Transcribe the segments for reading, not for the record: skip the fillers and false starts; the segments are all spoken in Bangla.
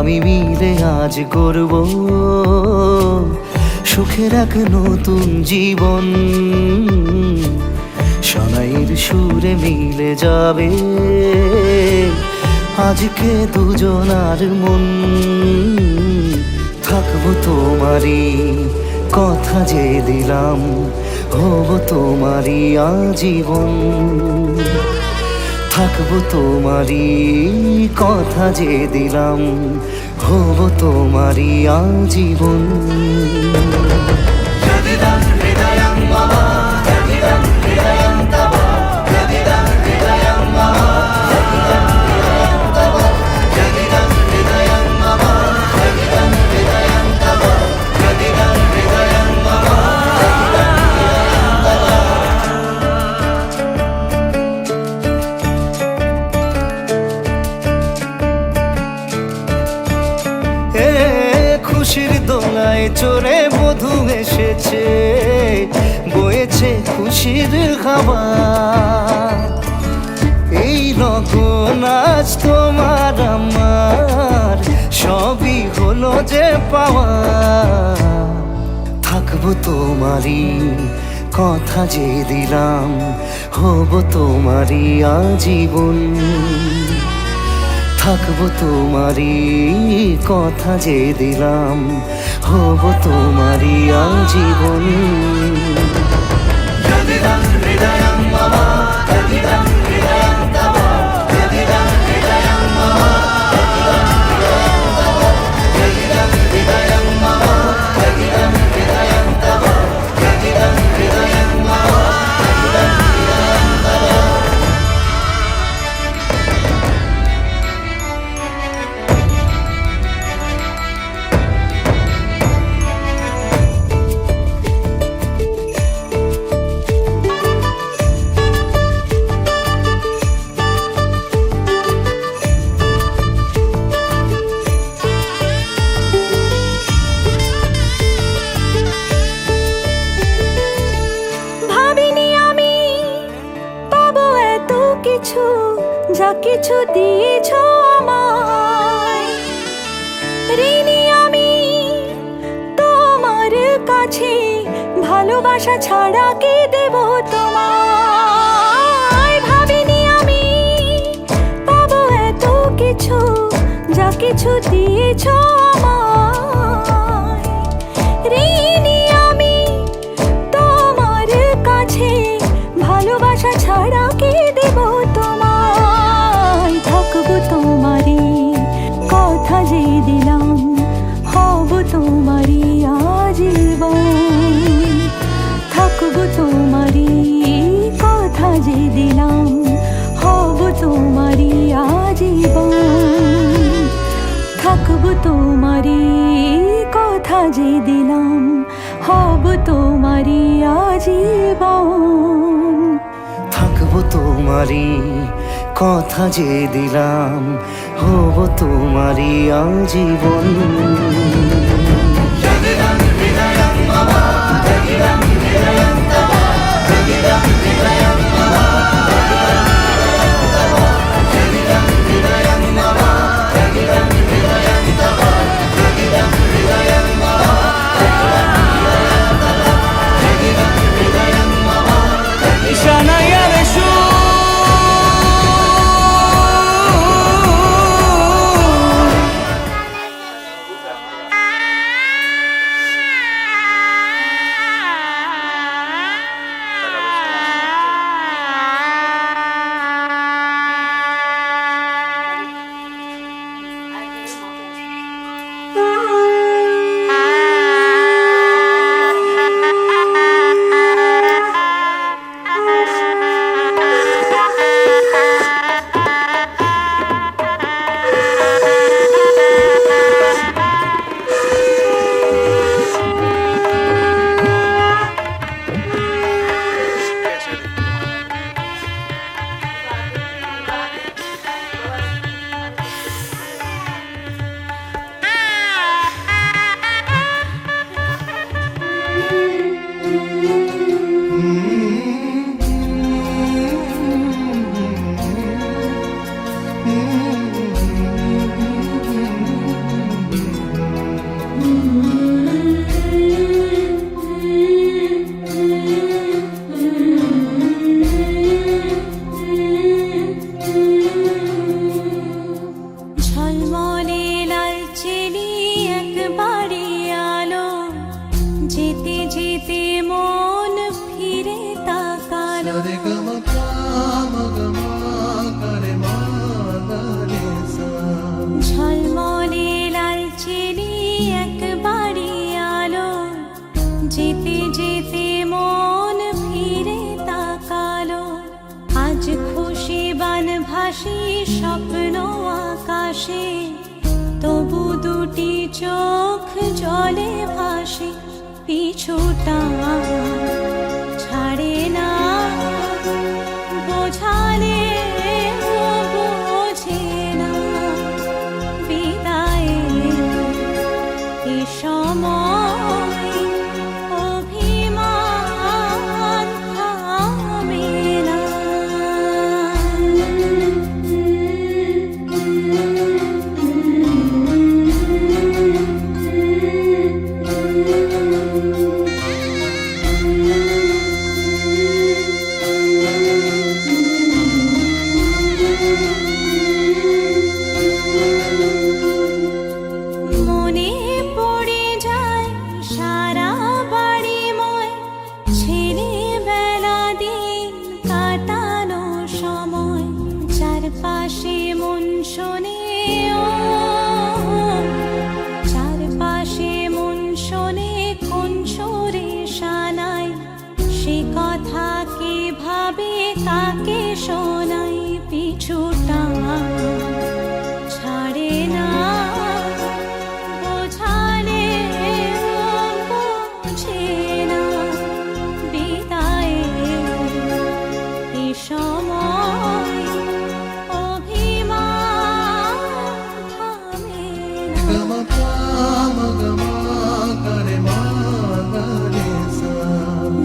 আমি মিলে আজ গড়ব সুখের এক নতুন জীবন। শোনাইয়ের সুরে মিলে যাবে আজকে দুজনার মন। থাকবো তোমারই কথা যে দিলাম, হব তোমারই আজীবন। থাকবো তোমারই কথা যে দিলাম, হব তোমারই আজীবন। খুশির দোলায় চড়ে বধূ এসেছে, বয়েছে খুশির খাবার। এই রকম আজ তোমার আমার সবই হলো যে পাওয়া। থাকবো তোমারই কথা যে দিলাম, হব তোমারই আজীবন। থাকবো তোমারই কথা যে দিলাম, হব তোমারই আজীবন। যা কিছু দিয়েছ আমায়, ঋণী আমি তোমার কাছে। ভালোবাসা ছাড়া কি দেব তোমায়? ভাবিনি আমি পাবো এত কিছু, যা কিছু দিয়েছ আমায়। ঋণী আমি তোমার কাছে, ভালোবাসা ছাড়া কি দেব তোমায়? থাকবো তোমারই কথা যে দিলাম, হব তোমারই আজীবন। থাকবো তোমারই কথা যে দিলাম, হব তোমারই আজীবন। থাকবো তোমারই কথা যে দিলাম, হব তোমারই আজীবন। থাকবো তোমারই কথা যে দিলাম, হব তোমারই আজীবন। যেতে যেতে মন ফিরে তাকালো, আজ খুশি বান ভাসি স্বপ্ন আকাশে, তবু দুটি চোখ জলে ভাসে, পিছুটা ছাড়ে না, বোঝালে বোঝে না, বিদায়ের এ সময় অভিমান থামে না। মনে পড়ে যায় সারা বাড়িময় ছেলেবেলা দিন কাটানো সময়, চারপাশে মন শোনে ও, চারপাশে মন শোনে কোন সুরে শানাই, সে কথা কে ভাবে কাকে শোনাই, পিছুটা ছাড়ে না, বোঝালে বোঝে না, বিদায়ের এ সময় অভিমান থামে না।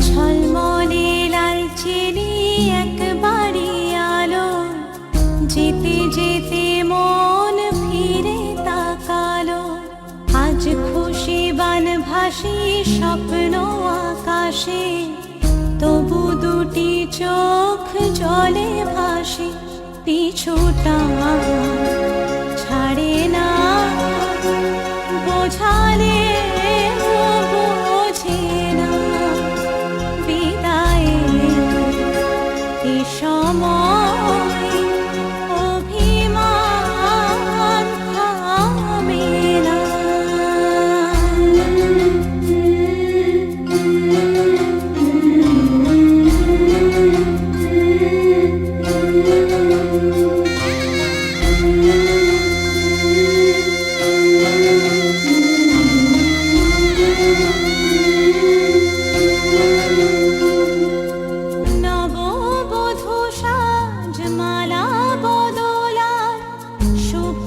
ঝলমলে লালচেলি একবারই আলো, যেতে যেতে মন ফিরে তাকালো, আজ খুশি বান ভাসি স্বপ্ন আকাশে, তবু দুটি চোখ জলে ভাসে, পিছুটা ছাড়ে না, বোঝালে বোঝে না, বিদায়ের এ সময় অভিমান থামে না। নববধূ সাজ মালা বদলার, শুভ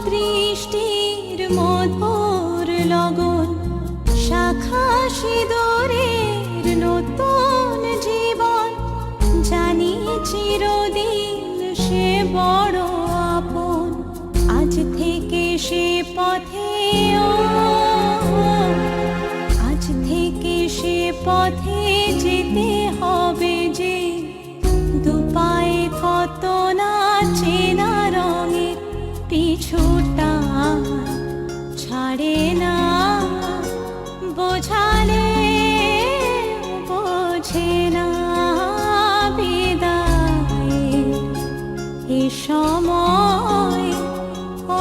দৃষ্টির মধুর লগন, শাখা সিঁদুরের নতুন জীবন, জানি চিরদিন সে বড় আপন, আজ থেকে সে পথে ও, আজ থেকে সে পথে যেতে হবে যে, দুপায়ে কত না চেনা রঙের, পিছুটা ছাড়ে না, বোঝালে বোঝে না, বিদায়ের এ সময়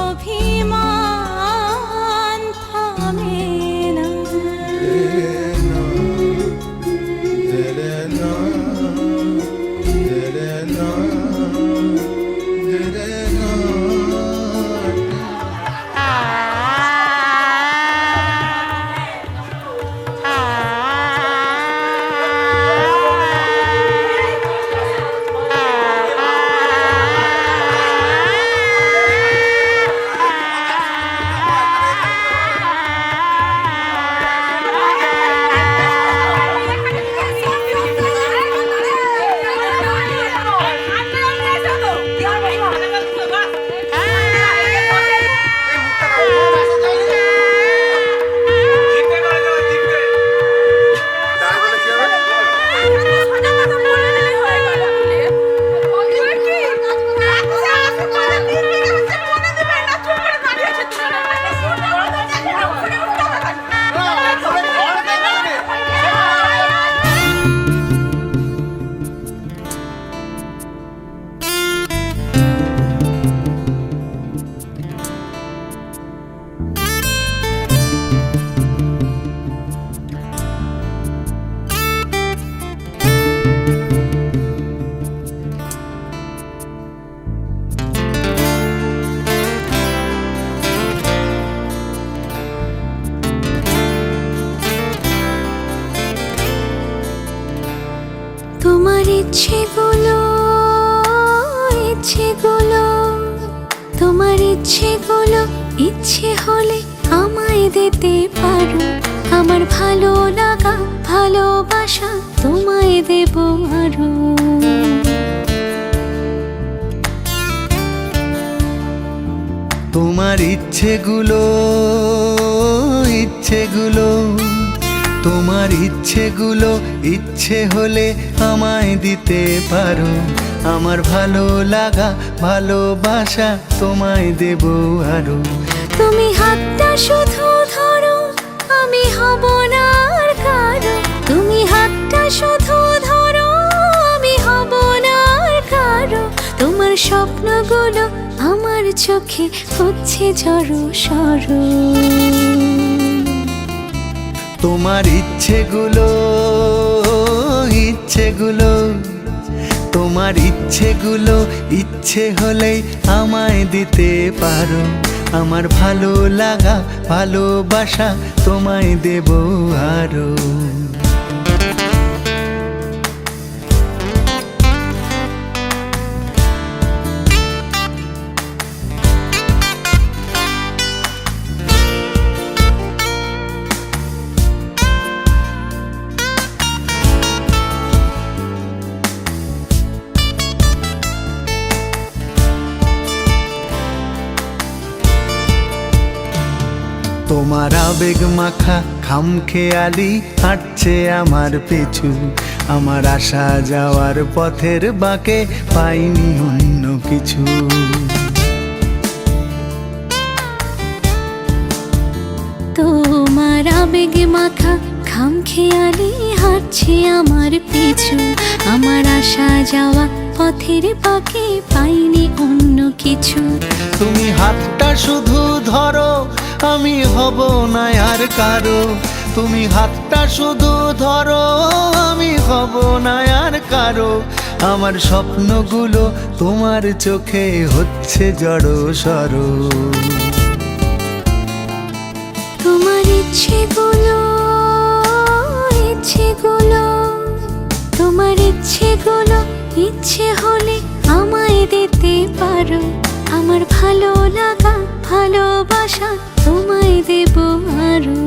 অভিমান ইচ্ছেগুলো ইচ্ছেগুলো তোমার ইচ্ছেগুলো ইচ্ছে হলে আমায় দিতে পারো। আমার ভালো লাগা ভালোবাসা তোমায় দেব আরো। তোমার ইচ্ছেগুলো ইচ্ছেগুলো তোমার ইচ্ছেগুলো ইচ্ছে হলে আমায় দিতে পারো। আমার ভালো লাগা ভালোবাসা তোমায় দেব আরো। তুমি হাতটা শুধু ধরো, আমি হব না আর কারো। তুমি হাতটা শুধু ধরো, আমি হব না আর কারো। তোমার স্বপ্নগুলো আমার চোখে হচ্ছে ঝড়ো সরো। তোমার ইচ্ছেগুলো ইচ্ছেগুলো তোমার ইচ্ছেগুলো ইচ্ছে হলেই আমায় দিতে পারো। আমার ভালো লাগা ভালোবাসা তোমায় দেব আরো। তোমার আবেগ মাখা খামখেয়ালি হাঁটছে আমার পিছু। আমার আসা যাওয়ার পথের বাঁকে পাইনি অন্য কিছু। তোমার আবেগ মাখা খামখেয়ালি হাঁটছে আমার পিছু। আমার আসা যাওয়া পথের বাঁকে পাইনি অন্য কিছু। তুমি হাতটা শুধু ধরো, আমি হব না আর কারো। তুমি হাতটা শুধু ধরো, আমি হব না আর কারো। আমার স্বপ্নগুলো তোমার চোখে হচ্ছে জড়ো সরো। তোমার ইচ্ছেগুলো ইচ্ছেগুলো তোমার ইচ্ছেগুলো ইচ্ছে হলে আমায় দিতে পারো। আমার ভালো লাগা ভালোবাসা তোমায় দেব আরো।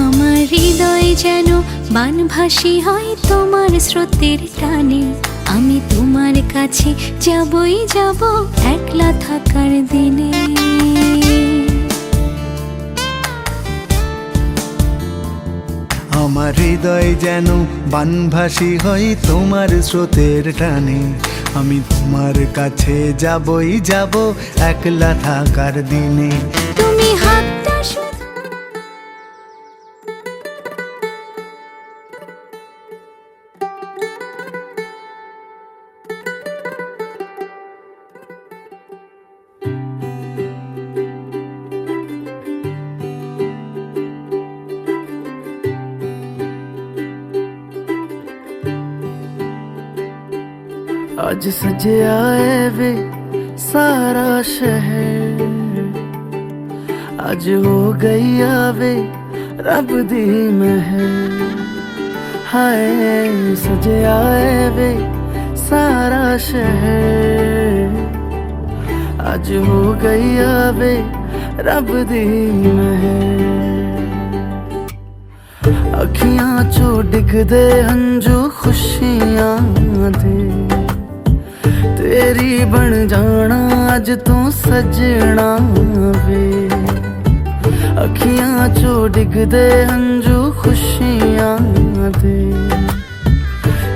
আমার হৃদয় যেন বানভাসী হয় তোমার স্রোতের টানে। আমি তোমার কাছে যাবই যাব একলা থাকার দিনে। আমার হৃদয় যেন বানভাসী হয় তোমার স্রোতের টানে। আমি তোমার কাছে যাবই যাব একলা থাকার দিনে। তুমি হাতটা শুধু आज सजया है वे सारा शहर। आज हो गई आवे रब दी महर। हाय सजया है वे सारा शहर। आज हो गई आवे रब दी महर। अखियां चो डिगदे हंजू खुशियां दे। तेरी बन जाना अज तू सजना वे। अखियां चो डिगदे हंजू खुशियां दे।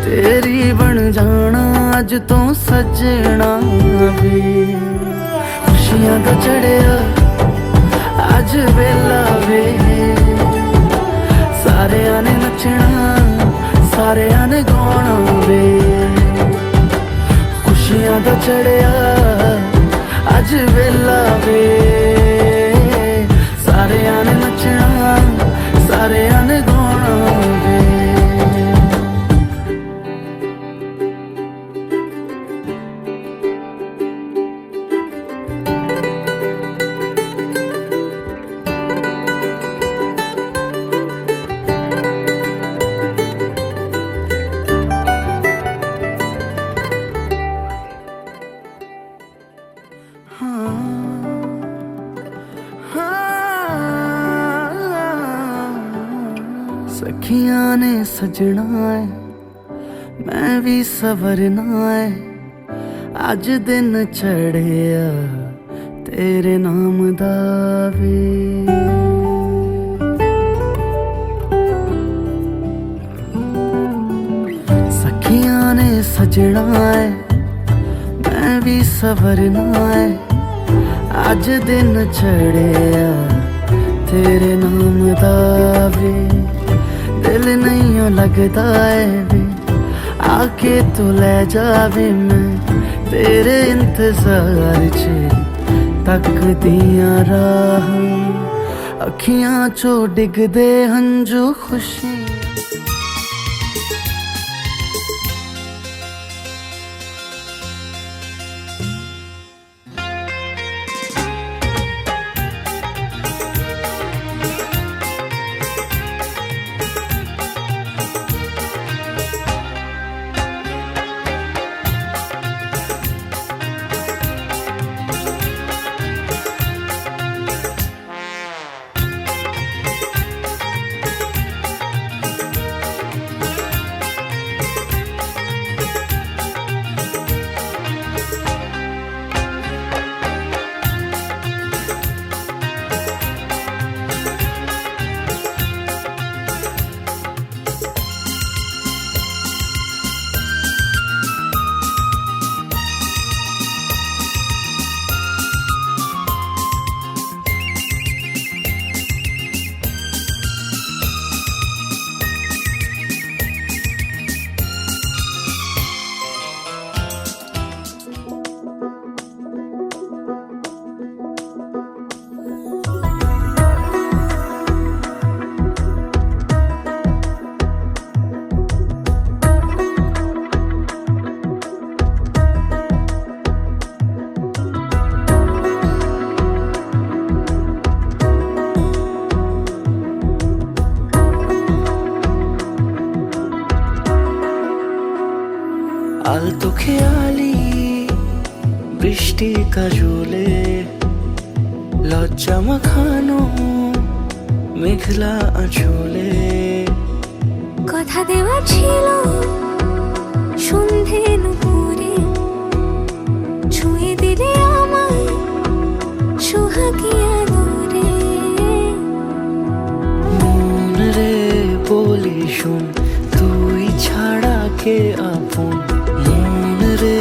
तेरी बन जाना अज तू सजना वे। खुशियां दा चढ़िया अज वेला वे। सारेयां ने नचना सारेयां ने गाना वे। खुशियां दा चढ़िया अज वेला वे। सारेयां ने नचना सारेयां ने गाना वे। सखियां ने सजना है मैं भी सवरना है अज दिन चढ़िया तेरे नाम दा वे सखियां ने सजना है मैं भी सवरना है अज दिन चढ़िया तेरे नाम दा वे दिल नहीं लगता है वे आके तू ले जावे मैं तेरे इंतजार च तक दियां राह अखियां चो डिगदे हंजू खुशी আলতো খেয়ালি বৃষ্টি কাজলে লজ্জা মাখানো মেঘলা আঁচলে কথা দেওয়া ছিল সন্ধে নুপুরে ছুঁয়ে দিলে আমায় সোহাগিয়া দূরে মন রে বলি শোন তুই ছাড়া কে আপন মন রে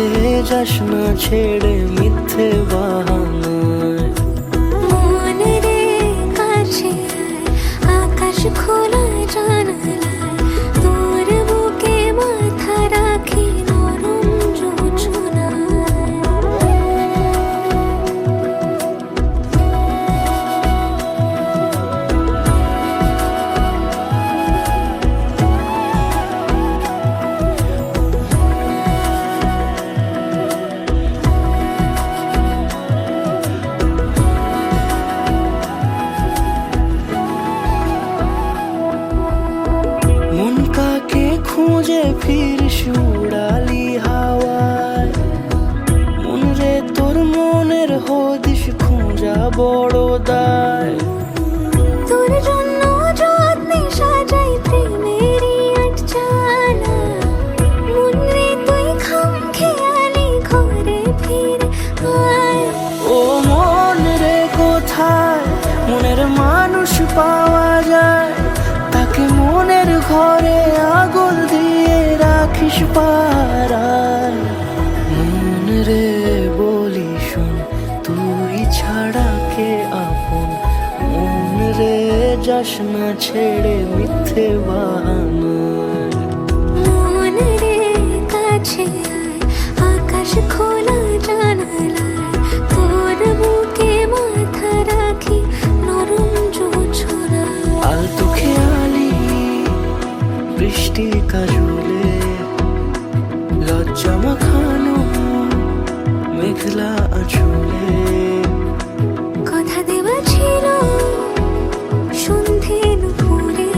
যাস না ছেড়ে মিথ্যে বাহানায় মন রে কাছে আকাশ খোলা জানালায় তোর বুকে মাথা রাখি নরম যোছনায় মন কাকে খুঁজে ফিরিস উড়ালি হাওয়ায় মন রে তোর মনের হদিস খোঁজা বড় দায় তোর জন্য যত্নে সাজাই প্রেমেরই আটচালা মন রে তুই খাম খেয়ালি ঘরে ফিরে আয় ও মন রে কোথায় মনের মানুষ পাওয়া যায় তাকে মনের ঘরে আগুন দিয়ে রাখিস পাড়ায় মন রে বলি শোন তুই ছাড়া কে আপন মন রে যাস না ছেড়ে মিথ্যে বাহানায় মন রে কাছে আয় আকাশ খোলা জানালায় তোর বুকে মাথা রাখি নরম যোছনায় আলতো খেয়ালি বৃষ্টি কাজলে লজ্জা মাখানো মেঘলা আঁচলে কথা দেওয়া ছিল সন্ধে নুপুরে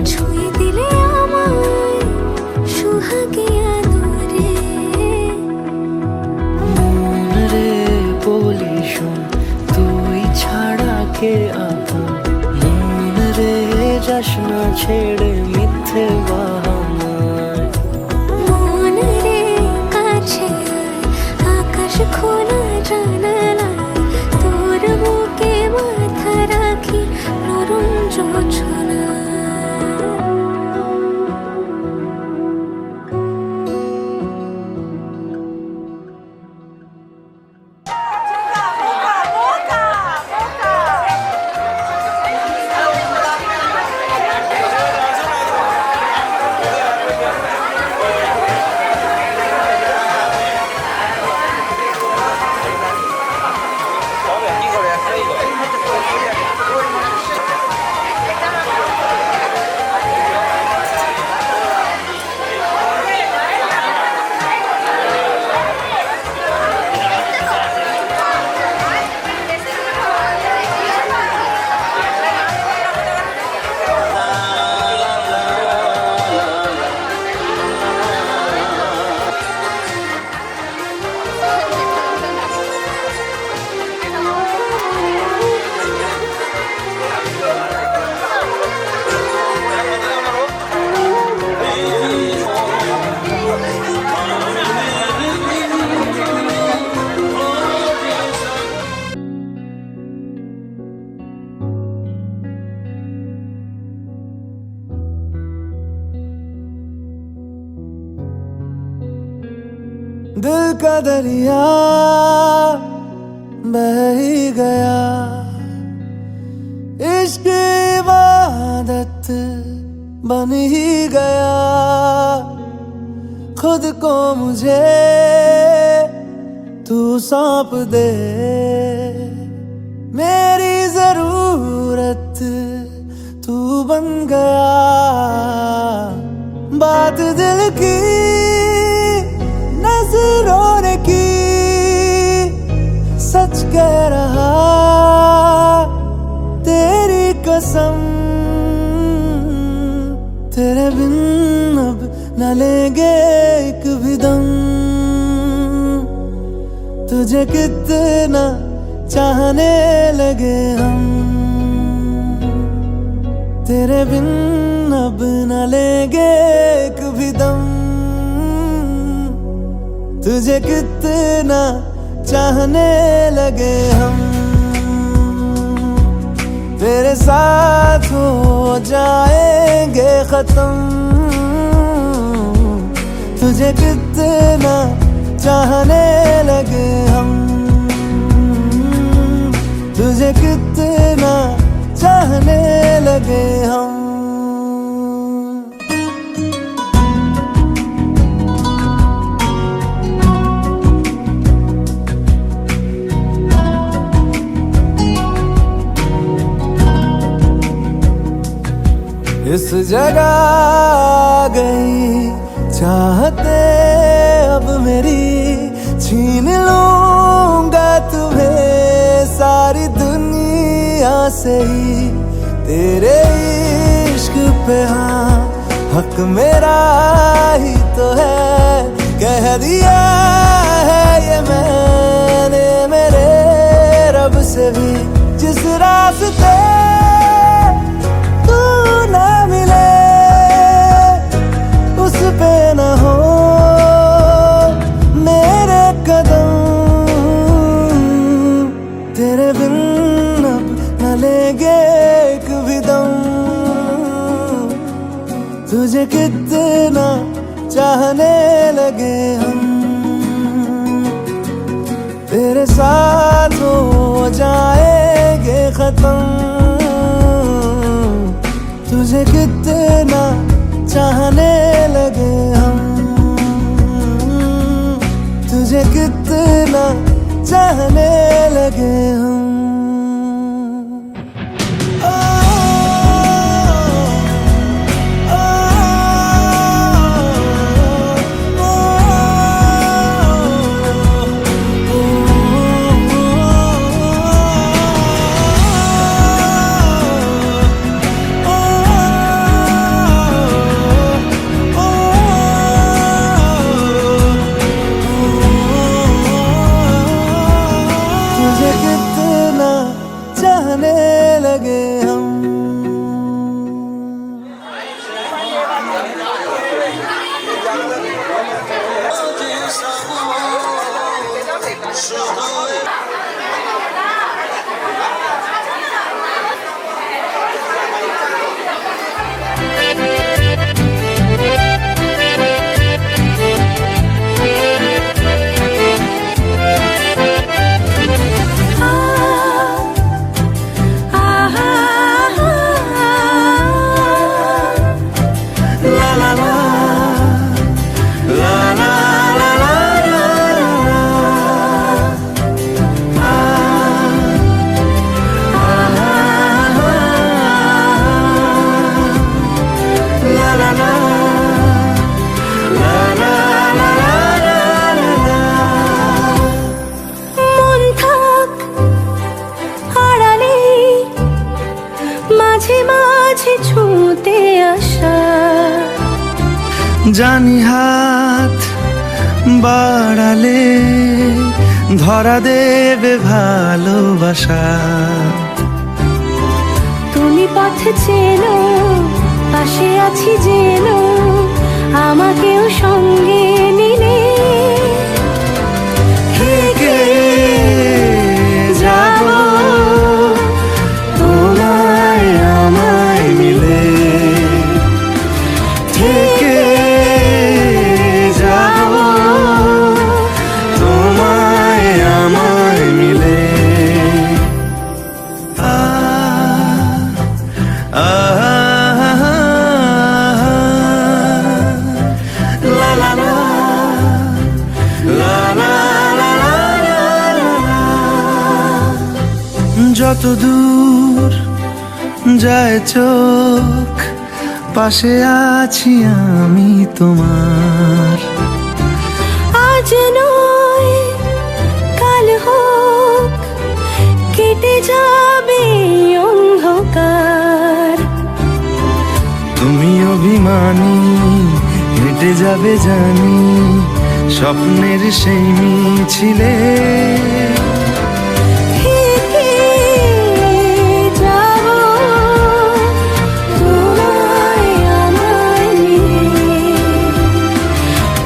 ছুঁয়ে দিলে আমায় সোহাগিয়া দূরে মন রে বলি শোন তুই ছাড়া কে আপন মন রে যাস না ছেড়ে মিথ্যে বাহানায়। মন রে কাছে আয়, আকাশ খোলা জানালায় তোর বুকে মাথা রাখি নরম জোছনায়। दिल का दरिया बह ही गया, इश्क इबादत बन ही गया। खुद को मुझे तू सौंप दे, मेरी जरूरत तू बन गया। बात दिल की नजरों ने की, सच कह रहा तेरी कसम। तेरे बिन अब न लेंगे एक भी दम, तुझे कितना चाहने लगे हम। तेरे बिन अब न लेंगे एक भी दम, तुझे कितना चाहने लगे हम। तेरे साथ हो जाएंगे खत्म, तुझे कितना चाहने लगे हम। तुझे कितना चाहने लगे हम। इस जगह आ गई चाहते अब मेरी, छीन लूंगा तुम्हें सारी दुनिया से ही। तेरे इश्क पे हाँ हक मेरा ही तो है, कह दिया है ये मैंने मेरे रब से भी। जिस रास्ते पे न हो मेरे कदम, तेरे बिन अब न लेंगे एक भी दम। तुझे कितना चाहने लगे हम, तेरे साथ हो जाएंगे खत्म। तुझे कितना चाहने लगे हम, तुझे कितना चाहने लगे हम। तुझे कितना জানি হাত বাড়ালে ধরা দেবে ভালোবাসা। তুমি পথ চেনো, পাশে আছি জেনো, আমাকেও সঙ্গে নিলে থেকে যাব তোমায় আমায় মিলে, থেকে যাব তোমায় আমায় মিলে। লা লা লা লা লা লা লা লা। যত দূর যায় চোখ পাশে আছি আমি তোমার। আজ নয় কাল হোক কেটে যাবে অন্ধকার। তুমি অভিমানী হেঁটে যাবে জানি স্বপ্নের সেই মিছিলে।